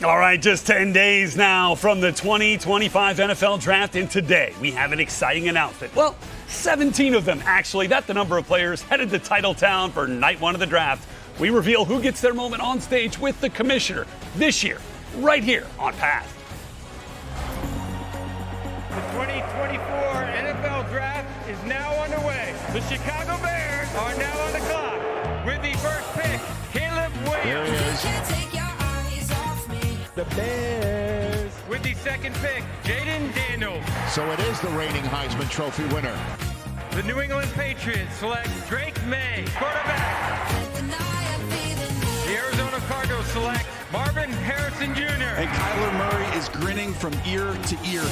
All right, just 10 days now from the 2025 NFL Draft, and today we have an exciting announcement. Well, 17 of them, actually. That's the number of players headed to Titletown for night one of the draft. We reveal who gets their moment on stage with the commissioner this year, right here on Path. The 2024 NFL Draft is now underway. The Chicago Bears are now on the clock with the first pick, Caleb Williams. The Bears with the second pick, Jaden Daniels. So it is the reigning Heisman Trophy winner. The New England Patriots select Drake May, quarterback. The Arizona Cardinals select Marvin Harrison Jr. And Kyler Murray is grinning from ear to ear.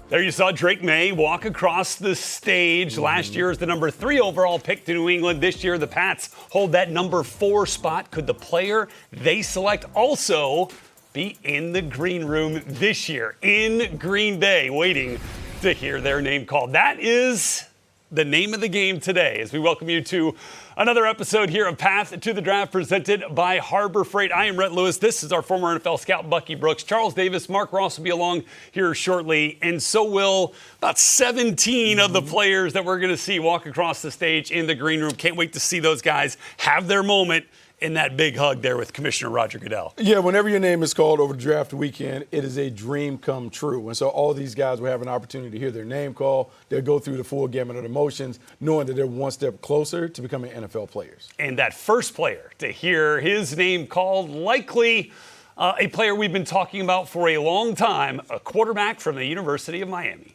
There you saw Drake May walk across the stage. Last year as the number 3 overall pick to New England. This year the Pats hold that number 4 spot. Could the player they select also be in the green room this year in Green Bay, waiting to hear their name called? That is the name of the game today as we welcome you to another episode here of Path to the Draft presented by Harbor Freight. I am Rhett Lewis. This is our former NFL scout, Bucky Brooks. Charles Davis, Mark Ross will be along here shortly, and so will about 17 of the players that we're going to see walk across the stage in the green room. Can't wait to see those guys have their moment in that big hug there with Commissioner Roger Goodell. Yeah, whenever your name is called over the draft weekend, it is a dream come true. And so all these guys will have an opportunity to hear their name called. They'll go through the full gamut of emotions, knowing that they're one step closer to becoming NFL players. And that first player to hear his name called, likely a player we've been talking about for a long time, a quarterback from the University of Miami.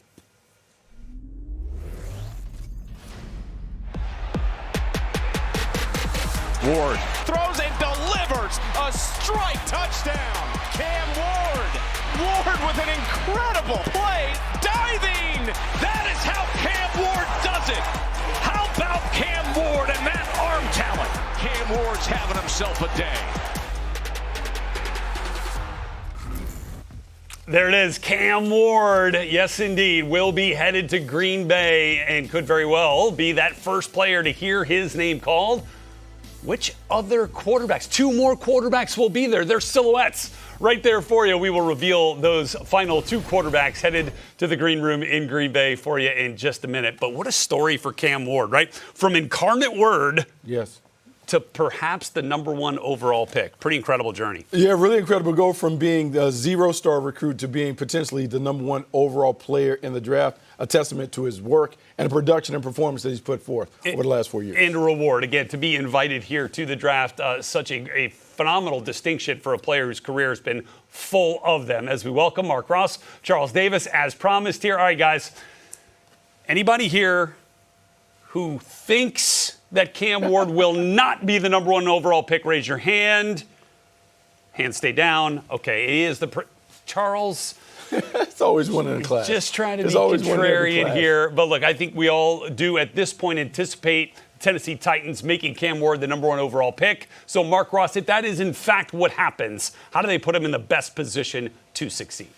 Ward throws and delivers a strike touchdown. Cam Ward. Ward with an incredible play. Diving. That is how Cam Ward does it. How about Cam Ward and that arm talent? Cam Ward's having himself a day. There it is, Cam Ward. Yes, indeed, will be headed to Green Bay and could very well be that first player to hear his name called. Which other quarterbacks? 2 more quarterbacks will be there. They're silhouettes right there for you. We will reveal those final 2 quarterbacks headed to the green room in Green Bay for you in just a minute. But what a story for Cam Ward, right? From incarnate word. Yes. To perhaps the number 1 overall pick. Pretty incredible journey. Yeah, really incredible. Go from being the 0-star recruit to being potentially the number 1 overall player in the draft. A testament to his work and the production and performance that he's put forth over the last 4 years. And a reward, again, to be invited here to the draft. Such a phenomenal distinction for a player whose career has been full of them. As we welcome Mark Ross, Charles Davis, as promised here. All right, guys. Anybody here who thinks that Cam Ward will not be the number 1 overall pick, raise your hand. Hands stay down. Okay, it is Charles. It's always one in the class. Just trying to be contrarian here. But look, I think we all do at this point anticipate Tennessee Titans making Cam Ward the number 1 overall pick. So Mark Ross, if that is in fact what happens, how do they put him in the best position to succeed?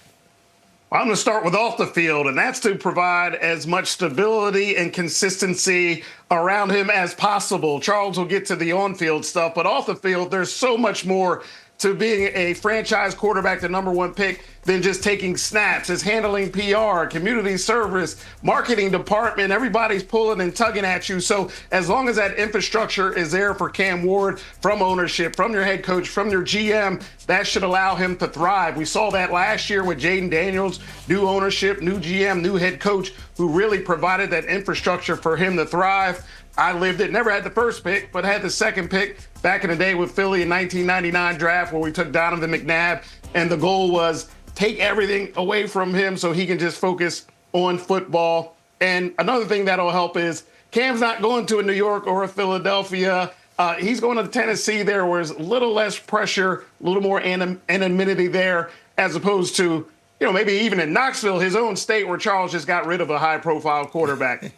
I'm going to start with off the field, and that's to provide as much stability and consistency around him as possible. Charles will get to the on-field stuff, but off the field, there's so much more to being a franchise quarterback, the number 1 pick, than just taking snaps. It's handling PR, community service, marketing department. Everybody's pulling and tugging at you. So as long as that infrastructure is there for Cam Ward, from ownership, from your head coach, from your GM, that should allow him to thrive. We saw that last year with Jaden Daniels, new ownership, new GM, new head coach, who really provided that infrastructure for him to thrive. I lived it, never had the first pick, but had the second pick back in the day with Philly in 1999 draft where we took Donovan McNabb, and the goal was take everything away from him so he can just focus on football. And another thing that'll help is Cam's not going to a New York or a Philadelphia. He's going to Tennessee there where there's a little less pressure, a little more anonymity there, as opposed to, maybe even in Knoxville, his own state where Charles just got rid of a high-profile quarterback.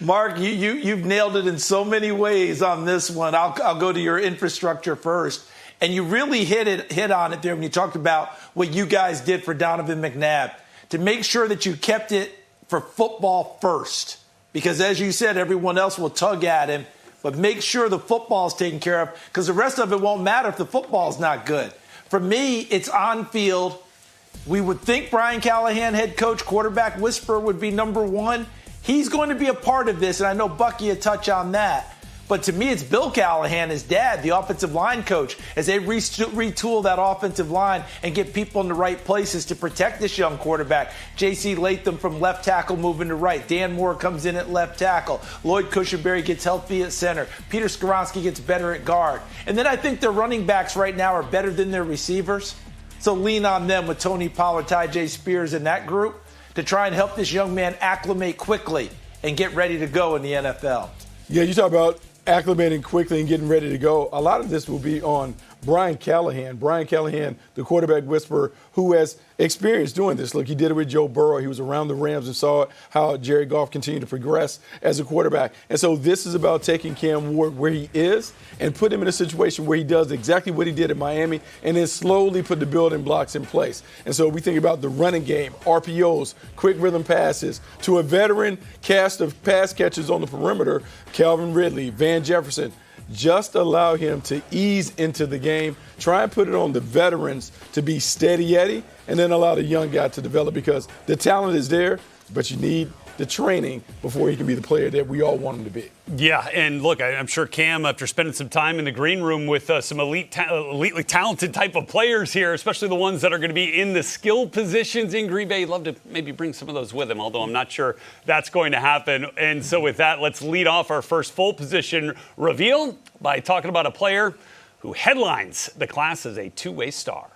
Mark, you've nailed it in so many ways on this one. I'll go to your infrastructure first. And you really hit on it there when you talked about what you guys did for Donovan McNabb to make sure that you kept it for football first. because, as you said, everyone else will tug at him. But make sure the football's taken care of, because the rest of it won't matter if the football's not good. For me, it's on field. We would think Brian Callahan, head coach, quarterback whisperer, would be number one. He's going to be a part of this, and I know Bucky had touched on that. But to me, it's Bill Callahan, his dad, the offensive line coach, as they retool that offensive line and get people in the right places to protect this young quarterback. J.C. Latham from left tackle moving to right. Dan Moore comes in at left tackle. Lloyd Cushenberry gets healthy at center. Peter Skoronski gets better at guard. And then I think their running backs right now are better than their receivers. So lean on them with Tony Pollard, Ty J. Spears in that group to try and help this young man acclimate quickly and get ready to go in the NFL. Yeah, you talk about acclimating quickly and getting ready to go. A lot of this will be on Brian Callahan. Brian Callahan, the quarterback whisperer, who has experience doing this. Look, he did it with Joe Burrow. He was around the Rams and saw how Jared Goff continued to progress as a quarterback. And so this is about taking Cam Ward where he is and put him in a situation where he does exactly what he did at Miami and then slowly put the building blocks in place. And so we think about the running game, RPOs, quick rhythm passes, to a veteran cast of pass catchers on the perimeter, Calvin Ridley, Van Jefferson. Just allow him to ease into the game. Try and put it on the veterans to be steady Eddie, and then allow the young guy to develop, because the talent is there, but you need the training before he can be the player that we all want him to be. Yeah, and look, I'm sure Cam, after spending some time in the green room with some elitely talented type of players here, especially the ones that are going to be in the skill positions in Green Bay, he'd love to maybe bring some of those with him, although I'm not sure that's going to happen. And so with that, let's lead off our first full position reveal by talking about a player who headlines the class as a two-way star.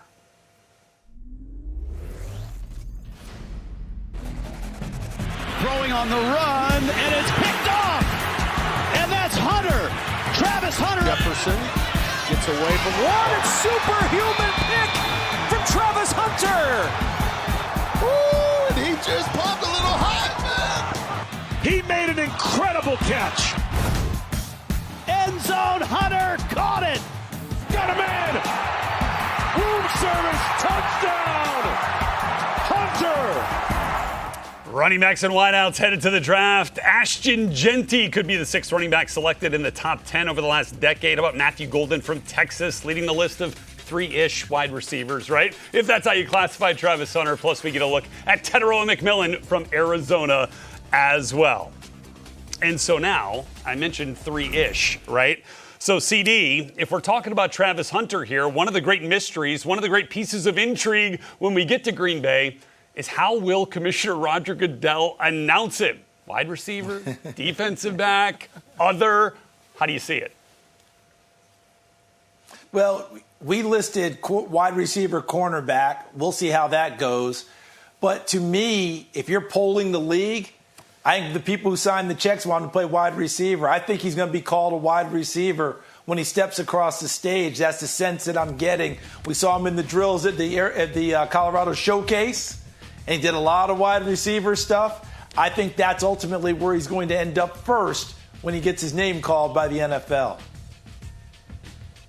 Throwing on the run, and it's picked off. And that's Hunter. Travis Hunter. Jefferson gets away from one. And superhuman pick from Travis Hunter. Ooh, and he just popped a little high, man. He made an incredible catch. End zone, Hunter caught it. Got a man. Room service, touchdown. Hunter. Running backs and wideouts headed to the draft. Ashton Jeanty could be the sixth running back selected in the top 10 over the last decade. How about Matthew Golden from Texas leading the list of three-ish wide receivers, right? If that's how you classify Travis Hunter. Plus, we get a look at Teteroa McMillan from Arizona as well. And so now, I mentioned three-ish, right? So, CD, if we're talking about Travis Hunter here, one of the great mysteries, one of the great pieces of intrigue when we get to Green Bay is how will Commissioner Roger Goodell announce him? Wide receiver, defensive back, other? How do you see it? Well, we listed wide receiver, cornerback. We'll see how that goes. But to me, if you're polling the league, I think the people who signed the checks want to play wide receiver. I think he's going to be called a wide receiver when he steps across the stage. That's the sense that I'm getting. We saw him in the drills at the Colorado Showcase, and he did a lot of wide receiver stuff. I think that's ultimately where he's going to end up first when he gets his name called by the NFL.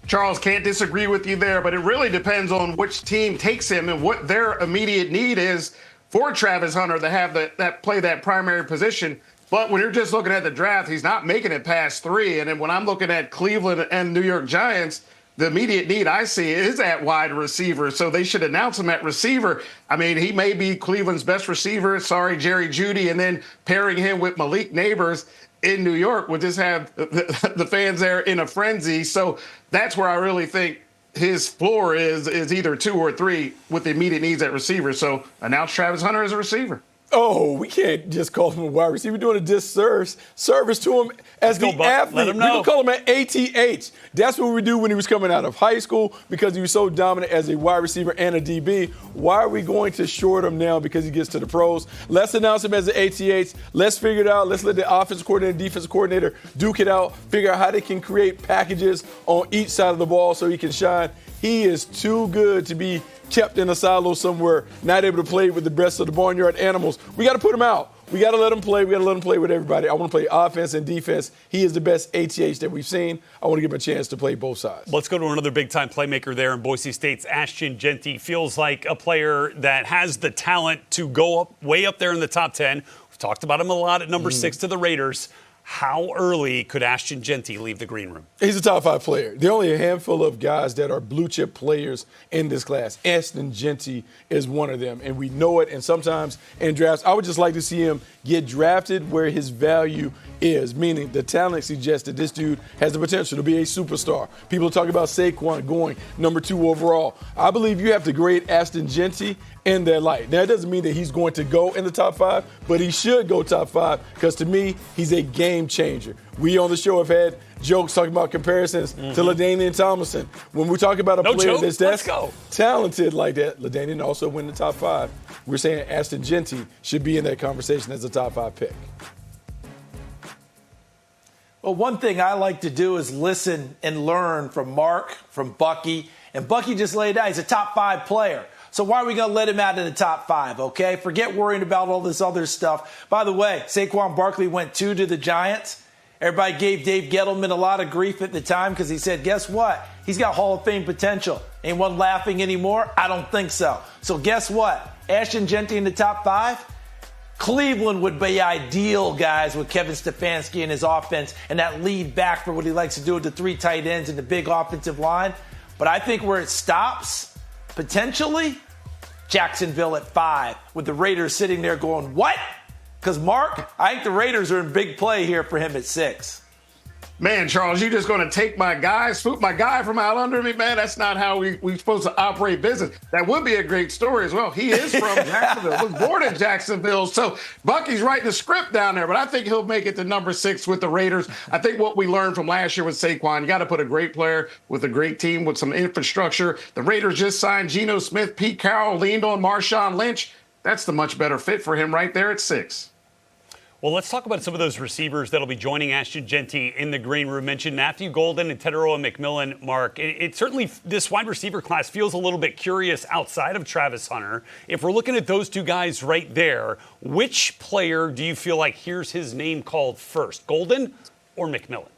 Charles, can't disagree with you there, but it really depends on which team takes him and what their immediate need is for Travis Hunter to have that play that primary position. But when you're just looking at the draft, he's not making it past 3. And then when I'm looking at Cleveland and New York Giants, the immediate need I see is at wide receiver. So they should announce him at receiver. I mean, he may be Cleveland's best receiver. Sorry, Jerry Jeudy. And then pairing him with Malik Neighbors in New York would just have the fans there in a frenzy. So that's where I really think his floor is either 2 or 3 with the immediate needs at receiver. So announce Travis Hunter as a receiver. Oh, we can't just call him a wide receiver. We're doing a disservice to him as the athlete. We can call him an ATH. That's what we do when he was coming out of high school because he was so dominant as a wide receiver and a DB. Why are we going to short him now because he gets to the pros? Let's announce him as an ATH. Let's figure it out. Let's let the offensive coordinator, defensive coordinator duke it out, figure out how they can create packages on each side of the ball so he can shine. He is too good to be kept in a silo somewhere, not able to play with the rest of the barnyard animals. We got to put him out. We got to let him play. We got to let him play with everybody. I want to play offense and defense. He is the best ATH that we've seen. I want to give him a chance to play both sides. Let's go to another big-time playmaker there in Boise State's Ashton Jeanty. Feels like a player that has the talent to go up way up there in the top 10. We've talked about him a lot at number 6 to the Raiders. How early could Ashton Jeanty leave the green room? He's a top 5 player. There are only a handful of guys that are blue chip players in this class. Ashton Jeanty is one of them, and we know it. And sometimes in drafts, I would just like to see him get drafted where his value is, meaning the talent suggests that this dude has the potential to be a superstar. People talk about Saquon going number 2 overall. I believe you have to grade Ashton Jeanty in that light. Now, it doesn't mean that he's going to go in the top 5, but he should go top 5 because to me, he's a game changer. We on the show have had jokes talking about comparisons to LaDainian Tomlinson. When we talk about a player that's talented like that, LaDainian also win the top 5. We're saying Ashton Jeanty should be in that conversation as a top 5 pick. Well, one thing I like to do is listen and learn from Mark, from Bucky. And Bucky just laid out he's a top 5 player. So why are we going to let him out in the top 5, okay? Forget worrying about all this other stuff. By the way, Saquon Barkley went 2 to the Giants. Everybody gave Dave Gettleman a lot of grief at the time because he said, guess what? He's got Hall of Fame potential. Anyone laughing anymore? I don't think so. So guess what? Ashton Jeanty in the top 5? Cleveland would be ideal, guys, with Kevin Stefanski and his offense and that lead back for what he likes to do with the 3 tight ends and the big offensive line. But I think where it stops, potentially, Jacksonville at 5, with the Raiders sitting there going, what? Because, Mark, I think the Raiders are in big play here for him at 6. Man, Charles, you just going to take my guy, swoop my guy from out under me? Man, that's not how we're supposed to operate business. That would be a great story as well. He is from Jacksonville, was born in Jacksonville. So Bucky's writing the script down there, but I think he'll make it to number 6 with the Raiders. I think what we learned from last year with Saquon, you got to put a great player with a great team with some infrastructure. The Raiders just signed Geno Smith, Pete Carroll, leaned on Marshawn Lynch. That's the much better fit for him right there at 6. Well, let's talk about some of those receivers that'll be joining Ashton Jeanty in the green room. Mentioned Matthew Golden and Teteroa McMillan, Mark. It certainly, this wide receiver class feels a little bit curious outside of Travis Hunter. If we're looking at those 2 guys right there, which player do you feel like hears his name called first, Golden or McMillan?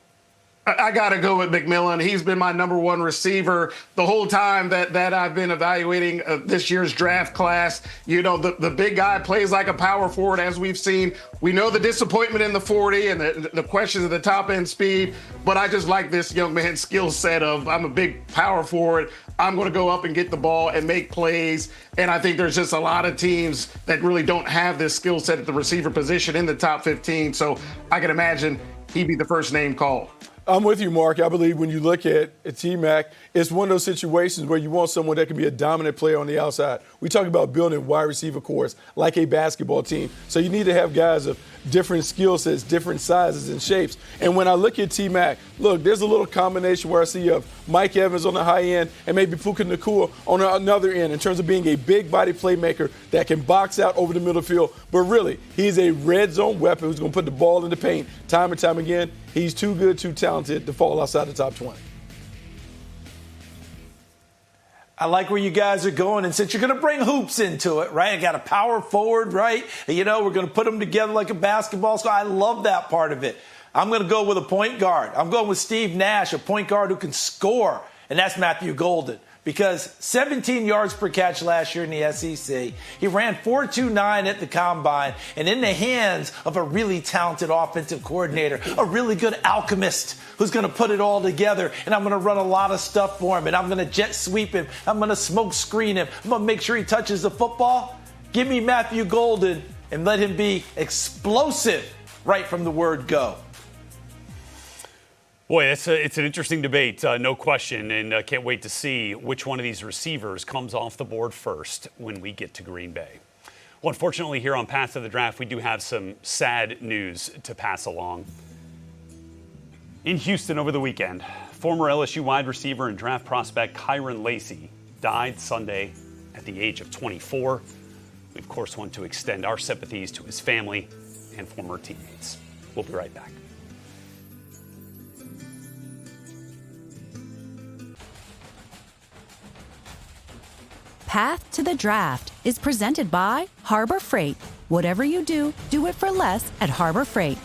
I got to go with McMillan. He's been my number 1 receiver the whole time that I've been evaluating this year's draft class. You know, the big guy plays like a power forward, as we've seen. We know the disappointment in the 40 and the questions of the top end speed, but I just like this young man's skill set of I'm a big power forward. I'm going to go up and get the ball and make plays. And I think there's just a lot of teams that really don't have this skill set at the receiver position in the top 15. So I can imagine he'd be the first name called. I'm with you, Mark. I believe when you look at T-Mac, it's one of those situations where you want someone that can be a dominant player on the outside. We talk about building wide receiver cores like a basketball team. So you need to have guys of different skill sets, different sizes and shapes. And when I look at T-Mac, look, there's a little combination where I see of Mike Evans on the high end and maybe Puka Nacua on another end in terms of being a big body playmaker that can box out over the middle field. But really, he's a red zone weapon who's going to put the ball in the paint time and time again. He's too good, too talented to fall outside the top 20. I like where you guys are going, and since you're going to bring hoops into it, right? I got a power forward, right? You know, we're going to put them together like a basketball. So I love that part of it. I'm going to go with a point guard. I'm going with Steve Nash, a point guard who can score, and that's Matthew Golden. Because 17 yards per catch last year in the SEC. He ran 4.29 at the combine, and in the hands of a really talented offensive coordinator, a really good alchemist who's going to put it all together, and I'm going to run a lot of stuff for him, and I'm going to jet sweep him. I'm going to smoke screen him. I'm going to make sure he touches the football. Give me Matthew Golden and let him be explosive right from the word go. Boy, it's an interesting debate, no question, and can't wait to see which one of these receivers comes off the board first when we get to Green Bay. Well, unfortunately, here on Path to the Draft, we do have some sad news to pass along. In Houston over the weekend, former LSU wide receiver and draft prospect Kyron Lacey died Sunday at the age of 24. We, of course, want to extend our sympathies to his family and former teammates. We'll be right back. Path to the Draft is presented by Harbor Freight, Whatever you do, do it for less at Harbor Freight.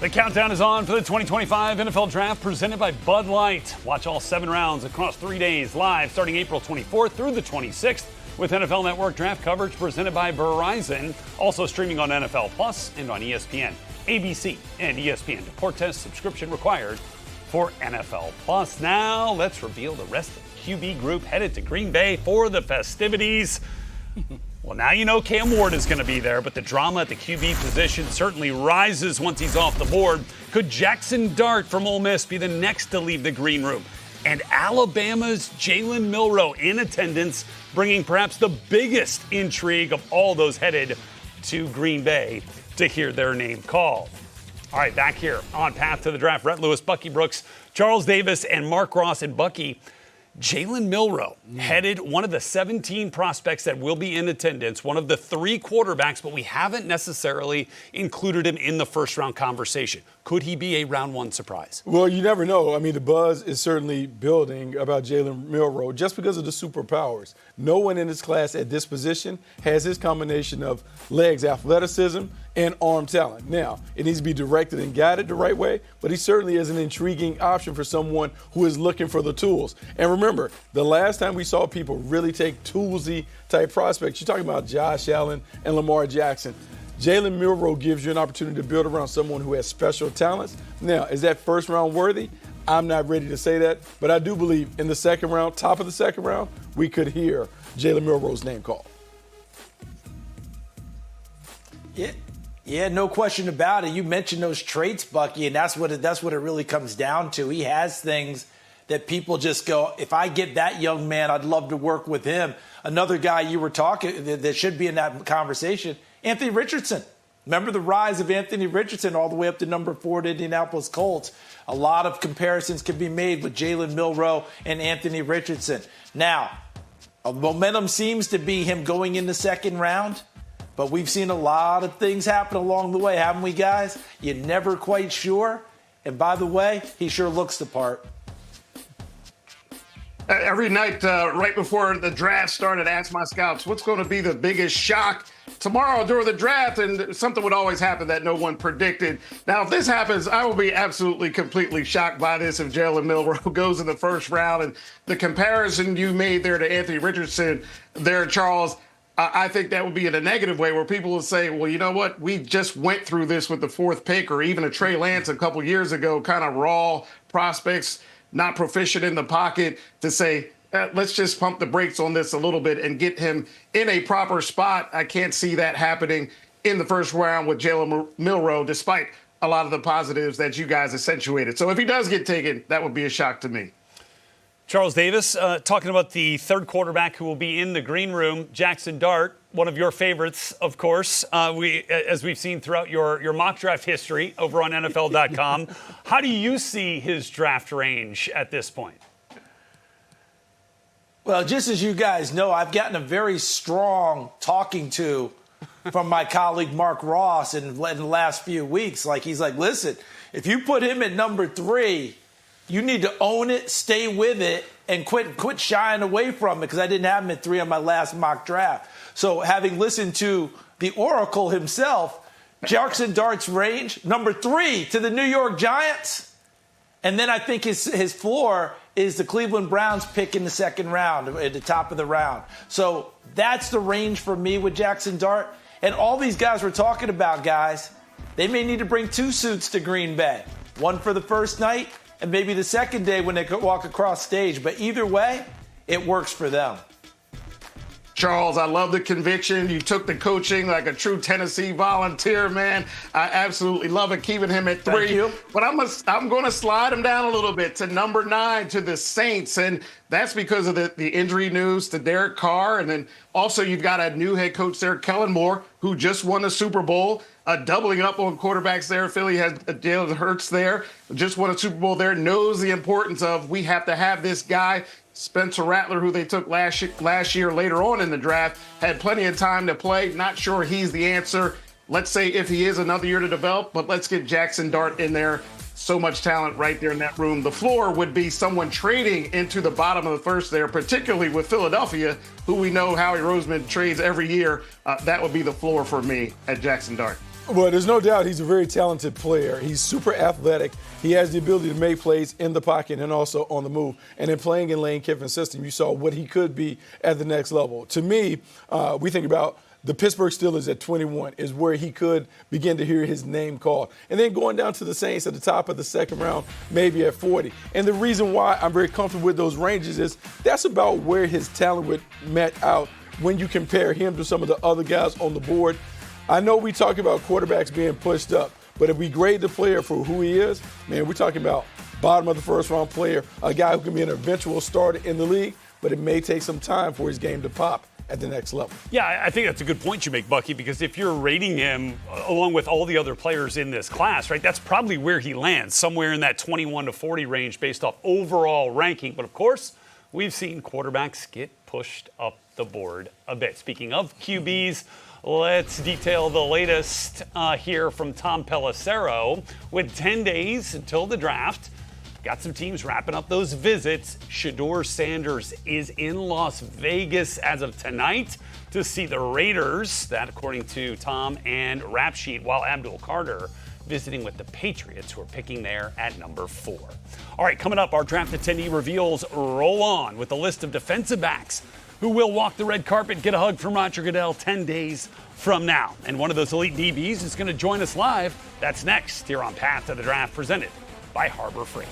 The countdown is on for the 2025 NFL Draft presented by Bud Light. Watch all 7 rounds across 3 days live starting April 24th through the 26th with NFL Network draft coverage presented by Verizon. Also streaming on NFL Plus and on ESPN, ABC, and ESPN Deportes. Subscription required for NFL Plus. Now let's reveal the rest of the QB group headed to Green Bay for the festivities. Well, now you know Cam Ward is going to be there, but the drama at the QB position certainly rises once he's off the board. Could Jackson Dart from Ole Miss be the next to leave the green room? And Alabama's Jalen Milroe in attendance, bringing perhaps the biggest intrigue of all those headed to Green Bay to hear their name called. All right, back here on Path to the Draft, Rhett Lewis, Bucky Brooks, Charles Davis, and Mark Ross. And Bucky, Jalen Milroe headed one of the 17 prospects that will be in attendance, one of the 3 quarterbacks, but we haven't necessarily included him in the first round conversation. Could he be a round 1 surprise? Well, you never know. I mean, the buzz is certainly building about Jalen Milroe just because of the superpowers. No one in this class at this position has his combination of legs, athleticism, and arm talent. Now, it needs to be directed and guided the right way, but he certainly is an intriguing option for someone who is looking for the tools. And remember, the last time we saw people really take toolsy type prospects, you're talking about Josh Allen and Lamar Jackson. Jalen Milroe gives you an opportunity to build around someone who has special talents. Now, is that first round worthy? I'm not ready to say that, but I do believe in the second round, top of the second round, we could hear Jalen Milroe's name called. Yeah, no question about it. You mentioned those traits, Bucky, and that's what it really comes down to. He has things that people just go, if I get that young man, I'd love to work with him. Another guy you were talking that should be in that conversation, Anthony Richardson. Remember the rise of Anthony Richardson all the way up to number 4 to Indianapolis Colts. A lot of comparisons can be made with Jalen Milroe and Anthony Richardson. Now, momentum seems to be him going in the second round, but we've seen a lot of things happen along the way, haven't we, guys? You're never quite sure. And by the way, he sure looks the part. Every night right before the draft started, I asked my scouts, what's going to be the biggest shock tomorrow during the draft? And something would always happen that no one predicted. Now, if this happens, I will be absolutely, completely shocked by this if Jalen Milroe goes in the first round. And the comparison you made there to Anthony Richardson there, Charles, I think that would be in a negative way where people will say, well, you know what? We just went through this with the 4th pick or even a Trey Lance a couple years ago, kind of raw prospects, not proficient in the pocket, to say, let's just pump the brakes on this a little bit and get him in a proper spot. I can't see that happening in the first round with Jalen Milroe, despite a lot of the positives that you guys accentuated. So if he does get taken, that would be a shock to me. Charles Davis, talking about the 3rd quarterback who will be in the green room, Jackson Dart, one of your favorites, of course, as we've seen throughout your mock draft history over on NFL.com. How do you see his draft range at this point? Well, just as you guys know, I've gotten a very strong talking to from my colleague Mark Ross in the last few weeks. He's like, listen, if you put him at number 3, you need to own it, stay with it, and quit shying away from it, because I didn't have him at 3 on my last mock draft. So having listened to the Oracle himself, Jackson Dart's range, number 3 to the New York Giants. And then I think his floor is the Cleveland Browns pick in the second round, at the top of the round. So that's the range for me with Jackson Dart. And all these guys we're talking about, guys, they may need to bring 2 suits to Green Bay. One for the first night, and maybe the second day when they could walk across stage. But either way, it works for them. Charles, I love the conviction. You took the coaching like a true Tennessee volunteer, man. I absolutely love it, keeping him at 3. Thank you. But I'm going to slide him down a little bit to number 9 to the Saints. And that's because of the injury news to Derek Carr. And then also you've got a new head coach there, Kellen Moore, who just won the Super Bowl. Doubling up on quarterbacks there. Philly has Jalen Hurts there. Just won a Super Bowl there. Knows the importance of we have to have this guy. Spencer Rattler, who they took last year later on in the draft, had plenty of time to play. Not sure he's the answer. Let's say if he is another year to develop, but let's get Jackson Dart in there so much talent right there in that room. The floor would be someone trading into the bottom of the first there, particularly with Philadelphia, who we know Howie Roseman trades every year. That would be the floor for me at Jackson Dart. Well, there's no doubt he's a very talented player. He's super athletic. He has the ability to make plays in the pocket and also on the move. And in playing in Lane Kiffin's system, you saw what he could be at the next level. To me, we think about the Pittsburgh Steelers at 21 is where he could begin to hear his name called. And then going down to the Saints at the top of the second round, maybe at 40. And the reason why I'm very comfortable with those ranges is that's about where his talent would met out when you compare him to some of the other guys on the board. I know we talk about quarterbacks being pushed up, but if we grade the player for who he is, man, we're talking about bottom of the first round player, a guy who can be an eventual starter in the league, but it may take some time for his game to pop at the next level. Yeah, I think that's a good point you make, Bucky, because if you're rating him along with all the other players in this class, right, that's probably where he lands, somewhere in that 21 to 40 range based off overall ranking. But of course, we've seen quarterbacks get pushed up the board a bit. Speaking of QBs, let's detail the latest here from Tom Pelissero. With 10 days until the draft, got some teams wrapping up those visits. Shedeur Sanders is in Las Vegas as of tonight to see the Raiders. That, according to Tom and Rap Sheet, while Abdul Carter visiting with the Patriots, who are picking there at number 4. All right, coming up, our draft attendee reveals roll on with a list of defensive backs who will walk the red carpet, get a hug from Roger Goodell 10 days from now. And one of those elite DBs is going to join us live. That's next here on Path to the Draft, presented by Harbor Freight.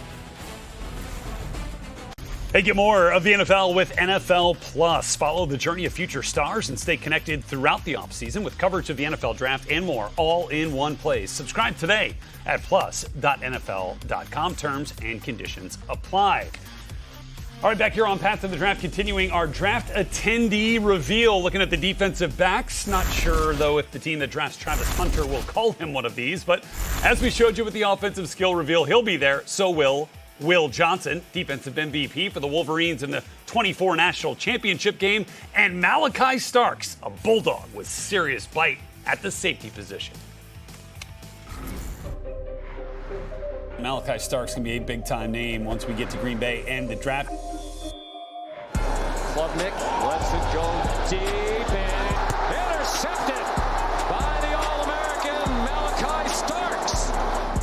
Hey, get more of the NFL with NFL Plus. Follow the journey of future stars and stay connected throughout the offseason with coverage of the NFL Draft and more, all in one place. Subscribe today at plus.nfl.com. Terms and conditions apply. All right, back here on Path to the Draft, continuing our draft attendee reveal, looking at the defensive backs. Not sure, though, if the team that drafts Travis Hunter will call him one of these, but as we showed you with the offensive skill reveal, he'll be there. So will Will Johnson, defensive MVP for the Wolverines in the 24 National Championship game, and Malachi Starks, a bulldog with serious bite at the safety position. Malachi Starks can be a big-time name once we get to Green Bay and the draft. Klubnik lets it go deep and intercepted by the All-American Malachi Starks.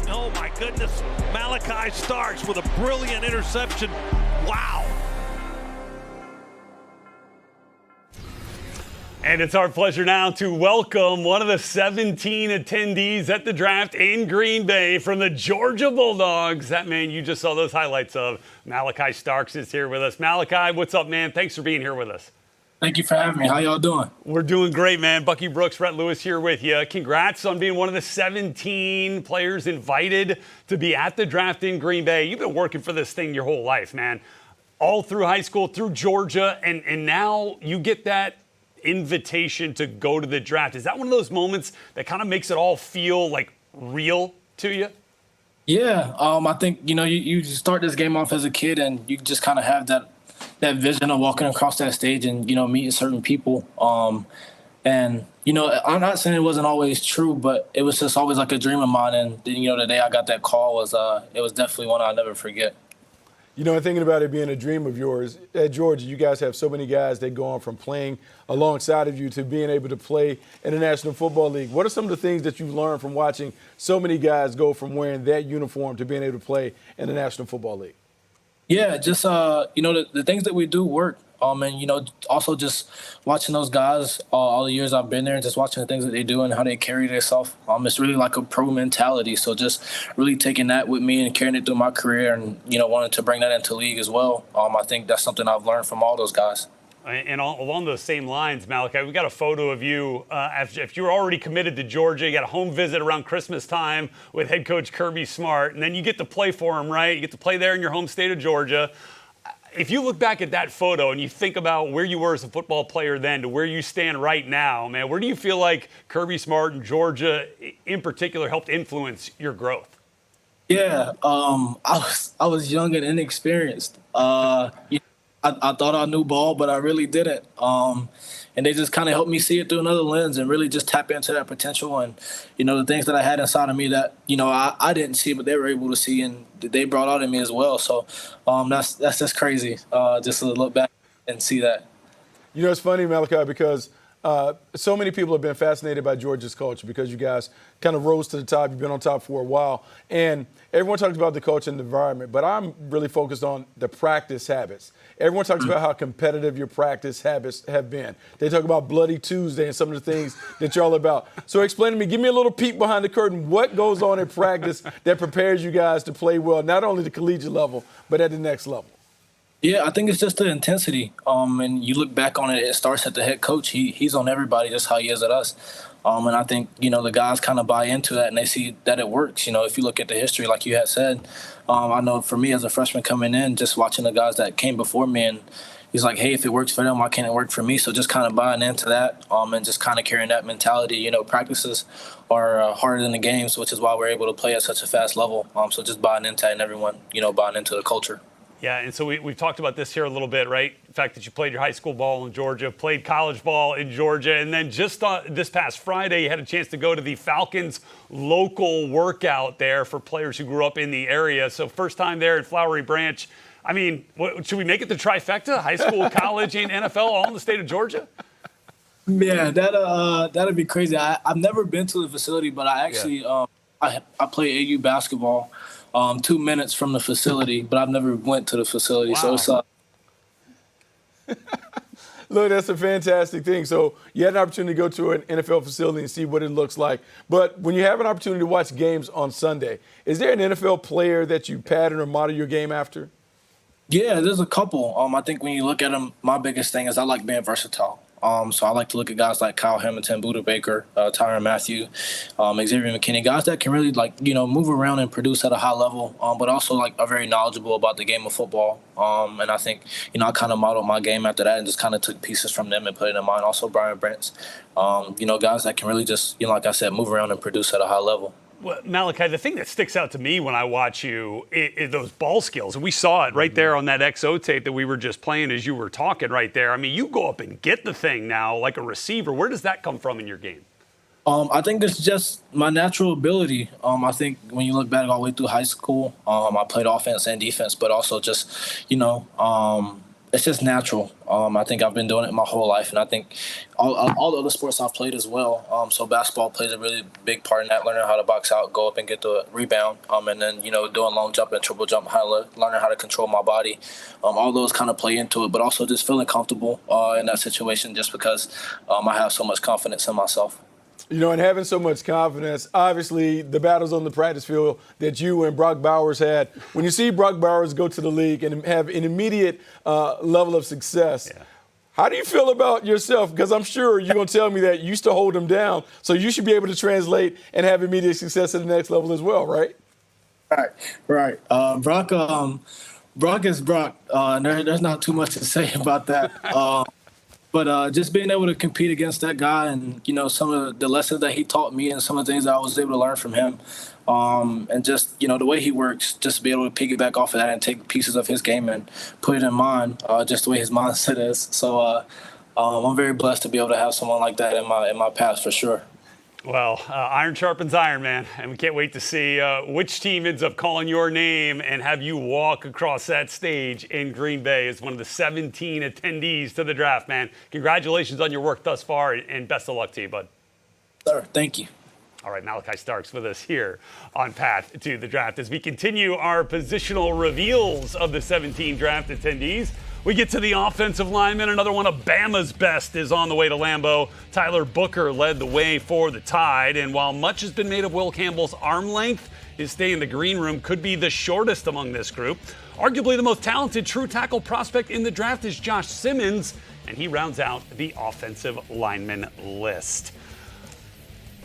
Oh my goodness, Malachi Starks with a brilliant interception. Wow. And it's our pleasure now to welcome one of the 17 attendees at the draft in Green Bay from the Georgia Bulldogs. That man you just saw those highlights of. Malachi Starks is here with us. Malachi, what's up, man? Thanks for being here with us. Thank you for having me. How y'all doing? We're doing great, man. Bucky Brooks, Rhett Lewis here with you. Congrats on being one of the 17 players invited to be at the draft in Green Bay. You've been working for this thing your whole life, man. All through high school, through Georgia, and now you get that invitation to go to the draft. Is that one of those moments that kind of makes it all feel like real to you? Yeah, I think, you start this game off as a kid and you just kind of have that vision of walking across that stage and, meeting certain people. And, I'm not saying it wasn't always true, but it was just always like a dream of mine. And, the day I got that call it was definitely one I'll never forget. Thinking about it being a dream of yours, at Georgia, you guys have so many guys that go on from playing alongside of you to being able to play in the National Football League. What are some of the things that you've learned from watching so many guys go from wearing that uniform to being able to play in the National Football League? Yeah, just, the things that we do work. And, also just watching those guys all the years I've been there and just watching the things that they do and how they carry themselves. It's really like a pro mentality. So just really taking that with me and carrying it through my career and, wanting to bring that into league as well. I think that's something I've learned from all those guys. And along those same lines, Malachi, we got a photo of you. If you were already committed to Georgia, you got a home visit around Christmas time with head coach Kirby Smart, and then you get to play for him, right? You get to play there in your home state of Georgia. If you look back at that photo and you think about where you were as a football player then to where you stand right now, man, where do you feel like Kirby Smart and Georgia in particular helped influence your growth? Yeah, I was young and inexperienced. I I thought I knew ball, but I really didn't. And they just kind of helped me see it through another lens and really just tap into that potential and, the things that I had inside of me that, I didn't see, but they were able to see and they brought out in me as well. So that's just crazy just to look back and see that. It's funny, Malachi, because so many people have been fascinated by Georgia's culture because you guys kind of rose to the top. You've been on top for a while. And everyone talks about the culture and the environment, but I'm really focused on the practice habits. Everyone talks about how competitive your practice habits have been. They talk about Bloody Tuesday and some of the things that you're all about. So explain to me, give me a little peek behind the curtain. What goes on in practice that prepares you guys to play well, not only at the collegiate level, but at the next level? Yeah, I think it's just the intensity. And you look back on it, it starts at the head coach. He's on everybody just how he is at us. And I think, the guys kind of buy into that and they see that it works. If you look at the history, like you had said, I know for me as a freshman coming in, just watching the guys that came before me and he's like, hey, if it works for them, why can't it work for me? So just kind of buying into that and just kind of carrying that mentality. Practices are harder than the games, which is why we're able to play at such a fast level. So just buying into it and everyone, buying into the culture. Yeah, and so we've talked about this here a little bit, right? The fact that you played your high school ball in Georgia, played college ball in Georgia, and then just this past Friday, you had a chance to go to the Falcons local workout there for players who grew up in the area. So first time there in Flowery Branch. I mean, should we make it the trifecta? High school, college, and NFL all in the state of Georgia? Yeah, that'd be crazy. I've never been to the facility, but I actually I play AU basketball 2 minutes from the facility, but I've never went to the facility. Wow. So it's Look, that's a fantastic thing. So you had an opportunity to go to an NFL facility and see what it looks like. But when you have an opportunity to watch games on Sunday, is there an NFL player that you pattern or model your game after? Yeah, there's a couple. I think when you look at them, my biggest thing is I like being versatile. So I like to look at guys like Kyle Hamilton, Buda Baker, Tyrann Mathieu, Xavier McKinney, guys that can really move around and produce at a high level, but also are very knowledgeable about the game of football. And I think, I kind of modeled my game after that and just kind of took pieces from them and put it in mine. Also Brian Brents, guys that can really just, like I said, move around and produce at a high level. Well, Malachi, the thing that sticks out to me when I watch you is those ball skills. And we saw it right there on that XO tape that we were just playing as you were talking right there. I mean, you go up and get the thing now like a receiver. Where does that come from in your game? I think it's just my natural ability. I think when you look back all the way through high school, I played offense and defense, but also just, it's just natural. I think I've been doing it my whole life, and I think all the other sports I've played as well. So basketball plays a really big part in that, learning how to box out, go up and get the rebound, and then, doing long jump and triple jump, learning how to control my body. All those kind of play into it, but also just feeling comfortable in that situation just because I have so much confidence in myself. And having so much confidence, obviously the battles on the practice field that you and Brock Bowers had, when you see Brock Bowers go to the league and have an immediate level of success, how do you feel about yourself? Because I'm sure you're going to tell me that you used to hold him down, so you should be able to translate and have immediate success at the next level as well, right? Right. Brock is Brock. There's not too much to say about that. But just being able to compete against that guy and, some of the lessons that he taught me and some of the things that I was able to learn from him and just, the way he works, just to be able to piggyback off of that and take pieces of his game and put it in mine, just the way his mindset is. So I'm very blessed to be able to have someone like that in my past for sure. Well, iron sharpens iron, man, and we can't wait to see which team ends up calling your name and have you walk across that stage in Green Bay as one of the 17 attendees to the draft, man. Congratulations on your work thus far, and best of luck to you, bud. Sir, thank you. All right, Malachi Starks with us here on Path to the Draft as we continue our positional reveals of the 17 draft attendees. We get to the offensive lineman. Another one of Bama's best is on the way to Lambeau. Tyler Booker led the way for the Tide. And while much has been made of Will Campbell's arm length, his stay in the green room could be the shortest among this group. Arguably the most talented true tackle prospect in the draft is Josh Simmons, and he rounds out the offensive lineman list.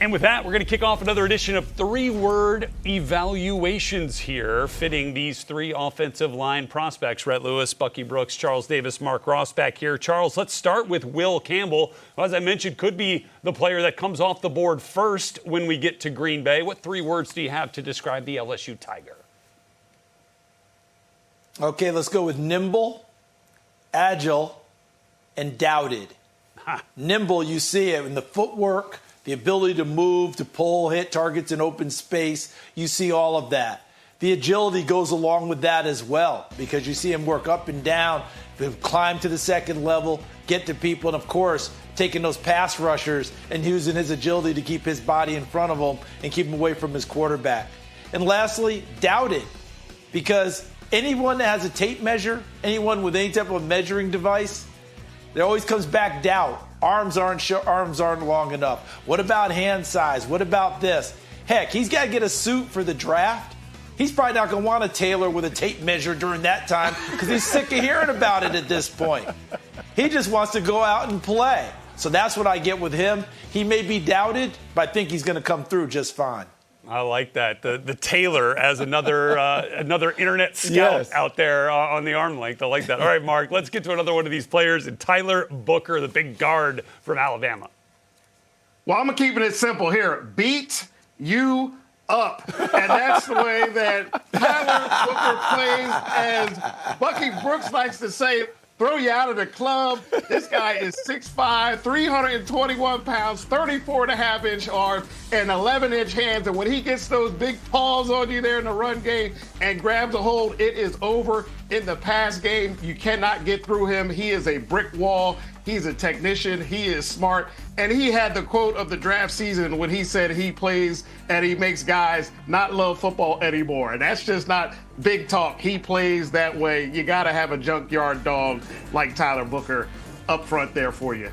And with that, we're going to kick off another edition of 3-word evaluations here, fitting these 3 offensive line prospects: Rhett Lewis, Bucky Brooks, Charles Davis, Mark Ross back here. Charles, let's start with Will Campbell, who, as I mentioned, could be the player that comes off the board first when we get to Green Bay. What 3 words do you have to describe the LSU Tiger? Okay, let's go with nimble, agile, and doubted. Nimble, you see it in the footwork, the ability to move, to pull, hit targets in open space. You see all of that. The agility goes along with that as well, because you see him work up and down, climb to the second level, get to people, and of course, taking those pass rushers and using his agility to keep his body in front of him and keep him away from his quarterback. And lastly, doubted, because anyone that has a tape measure, anyone with any type of measuring device, there always comes back doubt. Arms aren't long enough. What about hand size? What about this? Heck, he's got to get a suit for the draft. He's probably not going to want a tailor with a tape measure during that time because he's sick of hearing about it at this point. He just wants to go out and play. So that's what I get with him. He may be doubted, but I think he's going to come through just fine. I like that. The tailor as another internet scout out there on the arm length. I like that. All right, Mark, let's get to another one of these players. And Tyler Booker, the big guard from Alabama. Well, I'm keeping it simple here. Beat you up. And that's the way that Tyler Booker plays. As Bucky Brooks likes to say, throw you out of the club. This guy is 6'5", 321 pounds, 34.5-inch arms, and 11-inch hands. And when he gets those big paws on you there in the run game and grabs a hold, it is over. In the pass game, you cannot get through him. He is a brick wall. He's a technician. He is smart. And he had the quote of the draft season when he said he plays and he makes guys not love football anymore. And that's just not big talk. He plays that way. You got to have a junkyard dog like Tyler Booker up front there for you.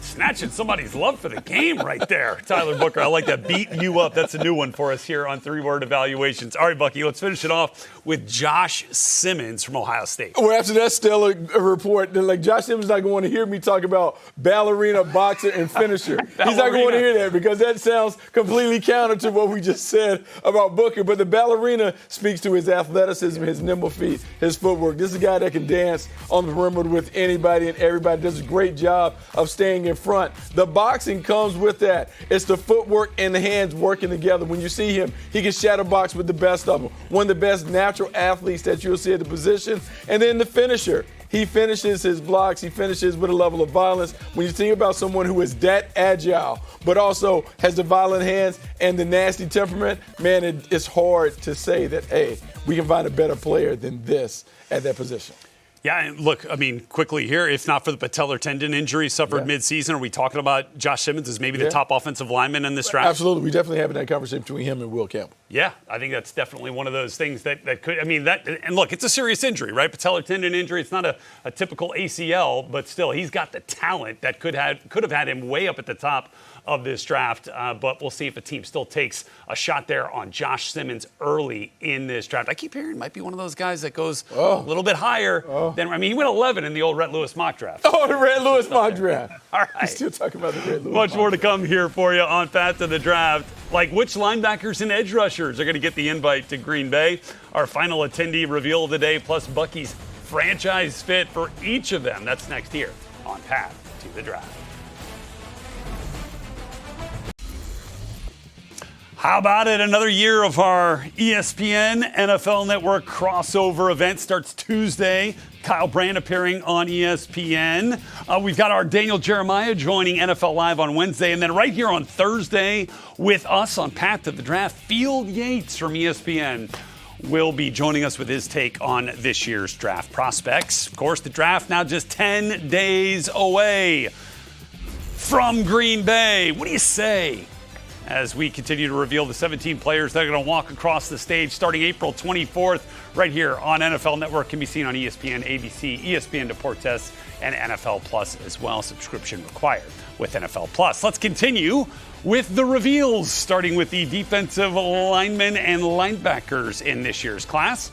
Snatching somebody's love for the game right there. Tyler Booker, I like that. Beat you up. That's a new one for us here on 3-Word Evaluations. All right, Bucky, let's finish it off with Josh Simmons from Ohio State. Well, after that stellar report, like Josh Simmons is not going to want to hear me talk about ballerina, boxer, and finisher. He's not going to want to hear that because that sounds completely counter to what we just said about Booker. But the ballerina speaks to his athleticism, his nimble feet, his footwork. This is a guy that can dance on the perimeter with anybody and everybody. Does a great job of staying in front. The boxing comes with that. It's the footwork and the hands working together. When you see him, he can shadow box with the best of them. One of the best natural athletes that you'll see at the position. And then the finisher. He finishes his blocks. He finishes with a level of violence. When you think about someone who is that agile, but also has the violent hands and the nasty temperament, man, it's hard to say that, hey, we can find a better player than this at that position. Yeah, and look, I mean, quickly here, if not for the patellar tendon injury suffered midseason, are we talking about Josh Simmons as maybe the top offensive lineman in this draft? Absolutely. We definitely having that conversation between him and Will Campbell. Yeah, I think that's definitely one of those things that could, I mean, and look, it's a serious injury, right? Patellar tendon injury, it's not a typical ACL, but still, he's got the talent that could have had him way up at the top of this draft, but we'll see if a team still takes a shot there on Josh Simmons early in this draft. I keep hearing it might be one of those guys that goes a little bit higher than, I mean, he went 11 in the old Rhett Lewis mock draft. Oh, the Rhett Lewis mock draft. All right. We're still talking about the Rhett Lewis. Much more to come here for you on Path to the Draft. Like which linebackers and edge rushers are going to get the invite to Green Bay? Our final attendee reveal of the day, plus Bucky's franchise fit for each of them. That's next here on Path to the Draft. How about it? Another year of our ESPN NFL Network crossover event starts Tuesday. Kyle Brandt appearing on ESPN. We've got our Daniel Jeremiah joining NFL Live on Wednesday. And then right here on Thursday with us on Path to the Draft, Field Yates from ESPN will be joining us with his take on this year's draft prospects. Of course, the draft now just 10 days away from Green Bay. What do you say? As we continue to reveal the 17 players that are going to walk across the stage starting April 24th right here on NFL Network. Can be seen on ESPN, ABC, ESPN Deportes, and NFL Plus as well. Subscription required with NFL Plus. Let's continue with the reveals, starting with the defensive linemen and linebackers in this year's class.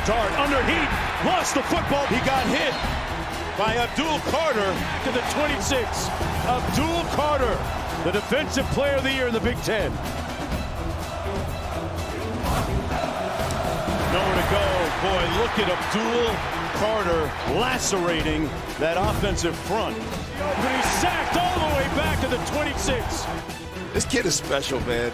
Dart under heat, lost the football. He got hit by Abdul Carter to the 26. Abdul Carter, the Defensive Player of the Year in the Big Ten. Nowhere to go. Boy, look at Abdul Carter lacerating that offensive front. But he's sacked all the way back to the 26. This kid is special, man.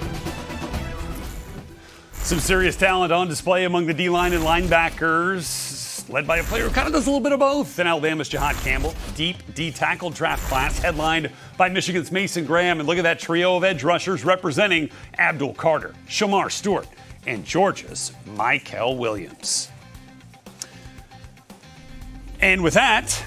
Some serious talent on display among the D-line and linebackers, led by a player who kind of does a little bit of both in Alabama's Jahad Campbell. Deep D-tackle draft class headlined by Michigan's Mason Graham. And look at that trio of edge rushers representing Abdul Carter, Shamar Stewart, and Georgia's Mykel Williams. And with that,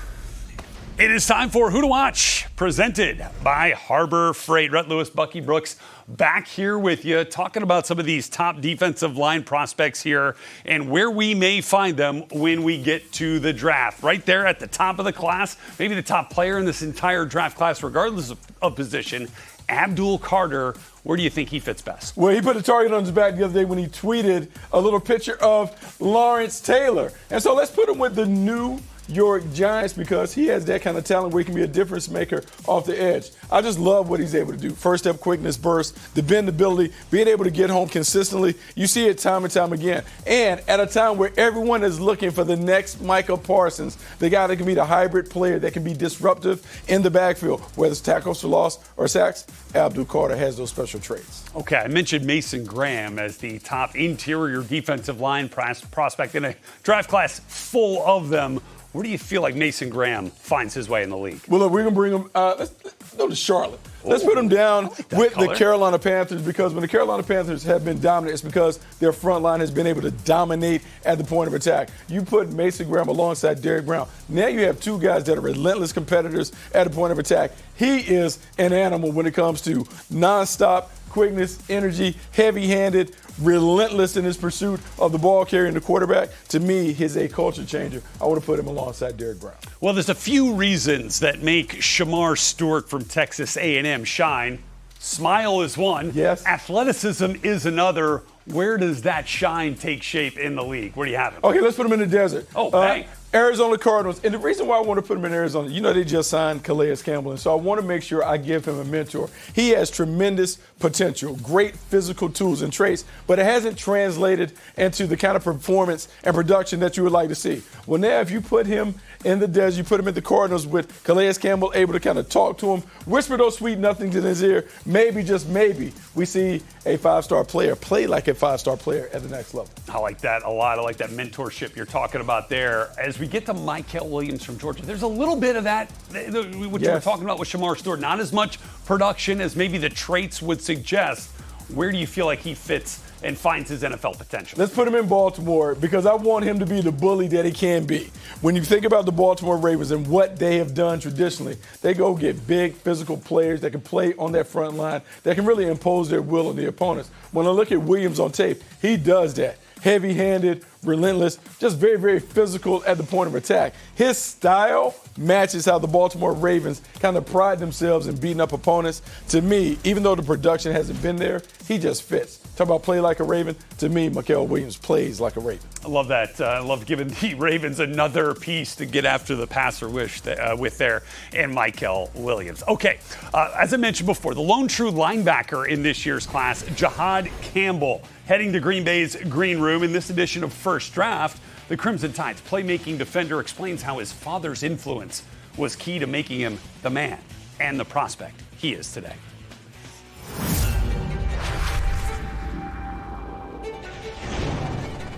it is time for Who to Watch, presented by Harbor Freight. Rhett Lewis, Bucky Brooks, back here with you, talking about some of these top defensive line prospects here and where we may find them when we get to the draft. Right there at the top of the class, maybe the top player in this entire draft class, regardless of position, Abdul Carter. Where do you think he fits best? Well, he put a target on his back the other day when he tweeted a little picture of Lawrence Taylor. And so let's put him with the New York Giants because he has that kind of talent where he can be a difference maker off the edge. I just love what he's able to do. First step quickness, burst, the bendability, being able to get home consistently. You see it time and time again. And at a time where everyone is looking for the next Micah Parsons, the guy that can be the hybrid player that can be disruptive in the backfield, whether it's tackles for loss or sacks, Abdul Carter has those special traits. Okay, I mentioned Mason Graham as the top interior defensive line prospect in a draft class full of them. Where do you feel like Mason Graham finds his way in the league? Well, look, we're going to bring him, let's go to Charlotte. Let's put him down with the Carolina Panthers because when the Carolina Panthers have been dominant, it's because their front line has been able to dominate at the point of attack. You put Mason Graham alongside Derrick Brown. Now you have two guys that are relentless competitors at the point of attack. He is an animal when it comes to nonstop quickness, energy, heavy-handed, relentless in his pursuit of the ball carrying the quarterback. To me, he's a culture changer. I want to put him alongside Derrick Brown. Well, there's a few reasons that make Shamar Stewart from Texas A&M shine. Smile is one. Yes. Athleticism is another. Where does that shine take shape in the league? Where do you have him? Okay, let's put him in the desert. Oh, bang. Arizona Cardinals. And the reason why I want to put him in Arizona, you know they just signed Calais Campbell, and so I want to make sure I give him a mentor. He has tremendous potential, great physical tools and traits, but it hasn't translated into the kind of performance and production that you would like to see. Well, now if you put him in the desert, you put him in the Cardinals with Calais Campbell able to kind of talk to him, whisper those sweet nothings in his ear, maybe, just maybe, we see a five-star player play like a five-star player at the next level. I like that a lot. I like that mentorship you're talking about there. As we get to Mykel Williams from Georgia, there's a little bit of that, what you were talking about with Shamar Stewart. Not as much production as maybe the traits would suggest. Where do you feel like he fits and finds his NFL potential? Let's put him in Baltimore because I want him to be the bully that he can be. When you think about the Baltimore Ravens and what they have done traditionally, they go get big physical players that can play on that front line, that can really impose their will on the opponents. When I look at Williams on tape, he does that. Heavy-handed, relentless, just very, very physical at the point of attack. His style matches how the Baltimore Ravens kind of pride themselves in beating up opponents. To me, even though the production hasn't been there, he just fits. Talk about play like a Raven. To me, Mykel Williams plays like a Raven. I love that. I love giving the Ravens another piece to get after the passer with there and Mykel Williams. Okay, as I mentioned before, the lone true linebacker in this year's class, Jahad Campbell, heading to Green Bay's green room. In this edition of First Draft, the Crimson Tide's playmaking defender explains how his father's influence was key to making him the man and the prospect he is today.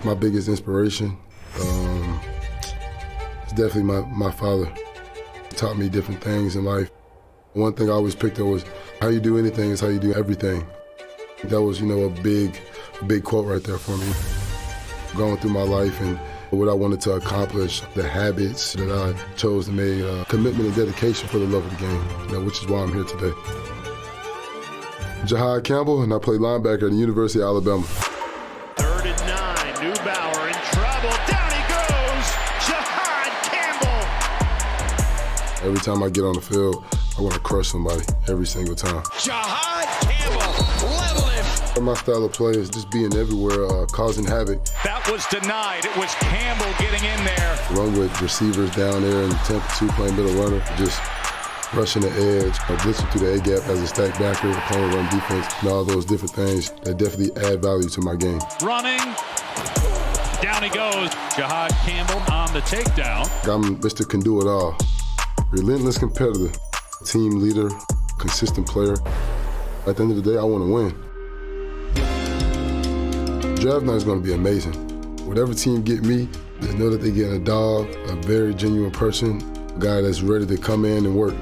My biggest inspiration is definitely my father. He taught me different things in life. One thing I always picked up was how you do anything is how you do everything. That was, a big quote right there for me. Going through my life and what I wanted to accomplish, the habits that I chose to make, commitment and dedication for the love of the game, which is why I'm here today. Jahad Campbell, and I play linebacker at the University of Alabama. 3rd and 9, Neubauer in trouble. Down he goes, Jahad Campbell. Every time I get on the field, I want to crush somebody every single time. Jahad Campbell, level him. My style of play is just being everywhere, causing havoc. That was denied. It was Campbell getting in there. Run with receivers down there in the 10-2 playing middle runner, just rushing the edge, blitzing through the A-gap as a stack backer, playing run defense, and all those different things that definitely add value to my game. Running. Down he goes. Jahad Campbell on the takedown. I'm Mr. Can Do It All. Relentless competitor, team leader, consistent player. At the end of the day, I want to win. Draft night is going to be amazing. Whatever team get me, they know that they get a dog, a very genuine person, a guy that's ready to come in and work.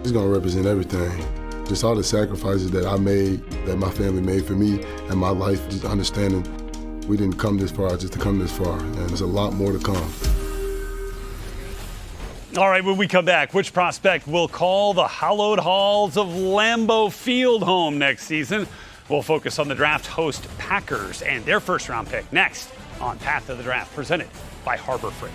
He's going to represent everything. Just all the sacrifices that I made, that my family made for me and my life, just understanding we didn't come this far just to come this far, and there's a lot more to come. All right, when we come back, which prospect will call the hallowed halls of Lambeau Field home next season? We'll focus on the draft host Packers and their first-round pick next on Path to the Draft, presented by Harbor Freight.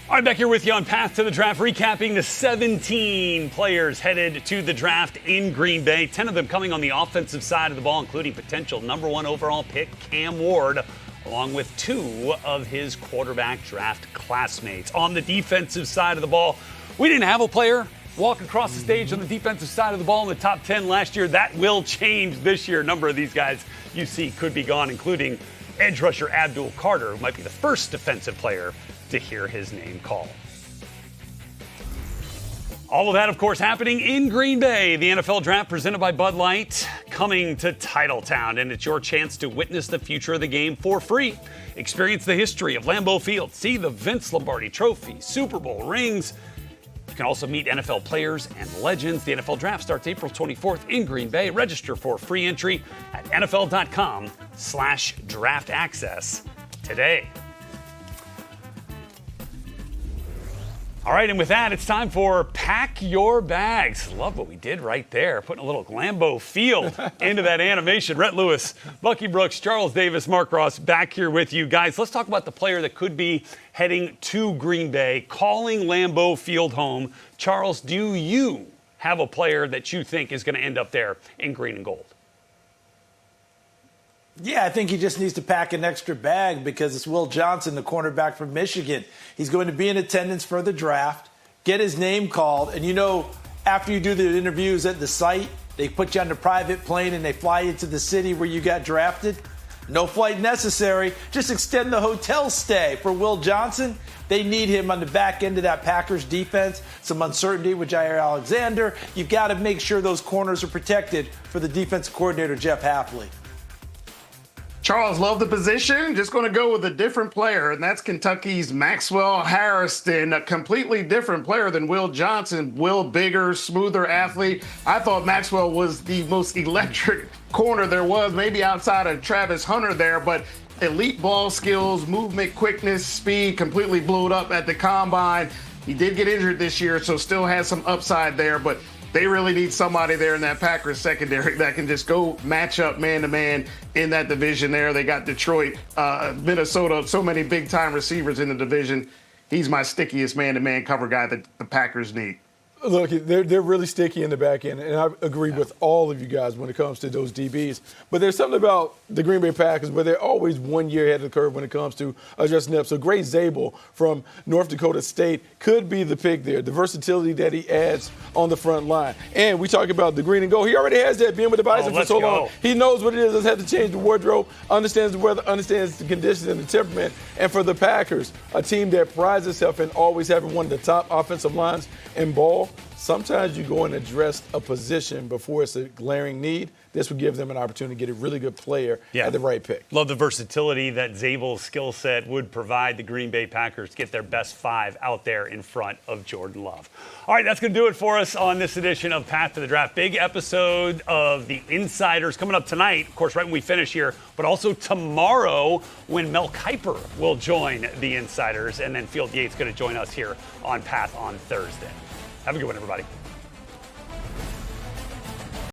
All right, back here with you on Path to the Draft, recapping the 17 players headed to the draft in Green Bay, 10 of them coming on the offensive side of the ball, including potential number 1 overall pick Cam Ward, along with 2 of his quarterback draft classmates. On the defensive side of the ball, we didn't have a player walk across the stage on the defensive side of the ball in the top 10 last year. That will change this year. A number of these guys you see could be gone, including edge rusher Abdul Carter, who might be the first defensive player to hear his name called. All of that, of course, happening in Green Bay. The NFL Draft presented by Bud Light coming to Titletown, and it's your chance to witness the future of the game for free. Experience the history of Lambeau Field. See the Vince Lombardi Trophy, Super Bowl rings. You can also meet NFL players and legends. The NFL Draft starts April 24th in Green Bay. Register for free entry at NFL.com/draft access today. All right, and with that, it's time for Pack Your Bags. Love what we did right there, putting a little Lambeau Field into that animation. Rhett Lewis, Bucky Brooks, Charles Davis, Mark Ross, back here with you. Guys, let's talk about the player that could be heading to Green Bay, calling Lambeau Field home. Charles, do you have a player that you think is going to end up there in green and gold? Yeah, I think he just needs to pack an extra bag because it's Will Johnson, the cornerback from Michigan. He's going to be in attendance for the draft, get his name called, and you know, after you do the interviews at the site, they put you on the private plane and they fly you to the city where you got drafted. No flight necessary. Just extend the hotel stay for Will Johnson. They need him on the back end of that Packers defense. Some uncertainty with Jair Alexander. You've got to make sure those corners are protected for the defensive coordinator, Jeff Hafley. Charles, love the position. Just going to go with a different player, and that's Kentucky's Maxwell Harrison, a completely different player than Will Johnson. Will, bigger, smoother athlete. I thought Maxwell was the most electric corner there was, maybe outside of Travis Hunter there, but elite ball skills, movement, quickness, speed, completely blew it up at the combine. He did get injured this year, so still has some upside there, but they really need somebody there in that Packers secondary that can just go match up man-to-man in that division there. They got Detroit, Minnesota, so many big-time receivers in the division. He's my stickiest man-to-man cover guy that the Packers need. Look, they're really sticky in the back end, and I agree with all of you guys when it comes to those DBs. But there's something about the Green Bay Packers where they're always 1 year ahead of the curve when it comes to adjusting up. So Gray Zabel from North Dakota State could be the pick there, the versatility that he adds on the front line. And we talk about the green and gold. He already has that, being with the Bison for so long. He knows what it is. Doesn't have to change the wardrobe, understands the weather, understands the conditions and the temperament. And for the Packers, a team that prides itself in always having one of the top offensive lines in ball, sometimes you go and address a position before it's a glaring need. This would give them an opportunity to get a really good player at the right pick. Love the versatility that Zabel's skill set would provide the Green Bay Packers to get their best 5 out there in front of Jordan Love. All right, that's going to do it for us on this edition of Path to the Draft. Big episode of the Insiders coming up tonight, of course, right when we finish here, but also tomorrow when Mel Kiper will join the Insiders, and then Field Yates going to join us here on Path on Thursday. Have a good one, everybody.